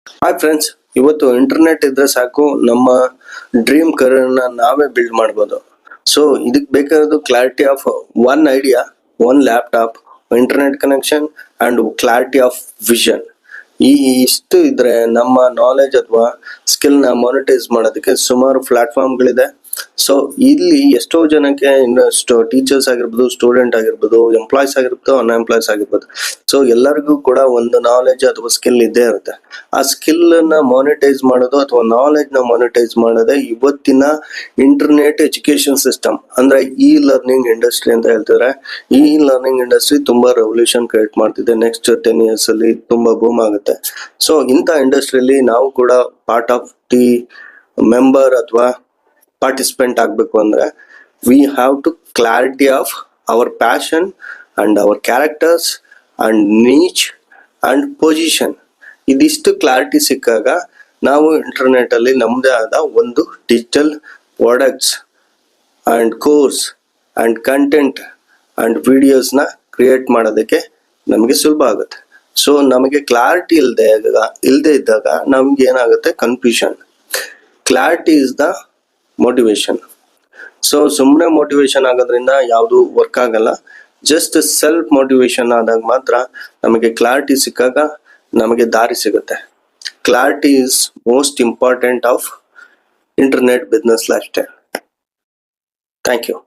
Hi friends, ಇವತ್ತು internet ಇದ್ರೆ ಸಾಕು ನಮ್ಮ ಡ್ರೀಮ್ ಕರಿಯರ್ನ ನಾವೇ ಬಿಲ್ಡ್ ಮಾಡ್ಬೋದು. ಸೊ ಇದಕ್ಕೆ ಬೇಕಾಗಿರೋದು clarity of one idea, one laptop, internet connection and clarity of vision. ಇಷ್ಟು ಇದ್ರೆ ನಮ್ಮ ನಾಲೆಜ್ ಅಥವಾ ಸ್ಕಿಲ್ ನ ಮಾನಿಟೈಸ್ ಮಾಡೋದಕ್ಕೆ ಸುಮಾರು ಪ್ಲಾಟ್ಫಾರ್ಮ್ಗಳಿದೆ. ಸೊ ಇಲ್ಲಿ ಎಷ್ಟೋ ಜನಕ್ಕೆ ಟೀಚರ್ಸ್ ಆಗಿರ್ಬೋದು, ಸ್ಟೂಡೆಂಟ್ ಆಗಿರ್ಬೋದು, ಎಂಪ್ಲಾಯ್ಸ್ ಆಗಿರ್ಬೋದು, ಅನ್ಎಂಪ್ಲಾಯ್ಸ್ ಆಗಿರ್ಬೋದು. ಸೊ ಎಲ್ಲರಿಗೂ ಕೂಡ ಒಂದು ನಾಲೆಜ್ ಅಥವಾ ಸ್ಕಿಲ್ ಇದ್ದೇ ಇರುತ್ತೆ. ಆ ಸ್ಕಿಲ್ ನ ಮಾನಿಟೈಸ್ ಮಾಡೋದು ಅಥವಾ ನಾಲೆಜ್ ನ ಮಾನಿಟೈಸ್ ಮಾಡೋದೇ ಇವತ್ತಿನ ಇಂಟರ್ನೆಟ್ ಎಜುಕೇಶನ್ ಸಿಸ್ಟಮ್, ಅಂದ್ರೆ ಲರ್ನಿಂಗ್ ಇಂಡಸ್ಟ್ರಿ ಅಂತ ಹೇಳ್ತಿದ್ರೆ. ಲರ್ನಿಂಗ್ ಇಂಡಸ್ಟ್ರಿ ತುಂಬಾ ರೆವಲ್ಯೂಷನ್ ಕ್ರಿಯೇಟ್ ಮಾಡ್ತಿದೆ. ನೆಕ್ಸ್ಟ್ 10 years ಅಲ್ಲಿ ತುಂಬಾ ಬೂಮ್ ಆಗುತ್ತೆ. ಸೊ ಇಂಥ ಇಂಡಸ್ಟ್ರಿಯಲ್ಲಿ ನಾವು ಕೂಡ ಪಾರ್ಟ್ ಆಫ್ ದಿ ಮೆಂಬರ್ ಅಥವಾ ಪಾರ್ಟಿಸಿಪೆಂಟ್ ಆಗಬೇಕು ಅಂದ್ರೆ we have to clarity of our passion and our characters and niche and position. ಇದಿಷ್ಟು ಕ್ಲಾರಿಟಿ ಸಿಕ್ಕಾಗ ನಾವು ಇಂಟರ್ನೆಟ್ ಅಲ್ಲಿ ನಮ್ಮದೇ ಆದ ಒಂದು digital products and course and content and ವಿಡಿಯೋಸ್ನ ಕ್ರಿಯೇಟ್ ಮಾಡೋದಕ್ಕೆ ನಮಗೆ ಸುಲಭ ಆಗುತ್ತೆ. ಸೊ ನಮಗೆ ಕ್ಲಾರಿಟಿ ಇಲ್ಲದೆ ಇದ್ದಾಗ ನಮ್ಗೆ ಏನಾಗುತ್ತೆ? Confusion. Clarity is the motivation. So ಸುಮ್ಮನೆ ಮೋಟಿವೇಶನ್ ಆಗೋದ್ರಿಂದ ಯಾವುದು ವರ್ಕ್ ಆಗಲ್ಲ. ಜಸ್ಟ್ ಸೆಲ್ಫ್ ಮೋಟಿವೇಶನ್ ಆದಾಗ ಮಾತ್ರ ನಮಗೆ ಕ್ಲಾರಿಟಿ ಸಿಕ್ಕಾಗ ನಮಗೆ ದಾರಿ ಸಿಗುತ್ತೆ. Clarity is most important of internet business life style. Thank you.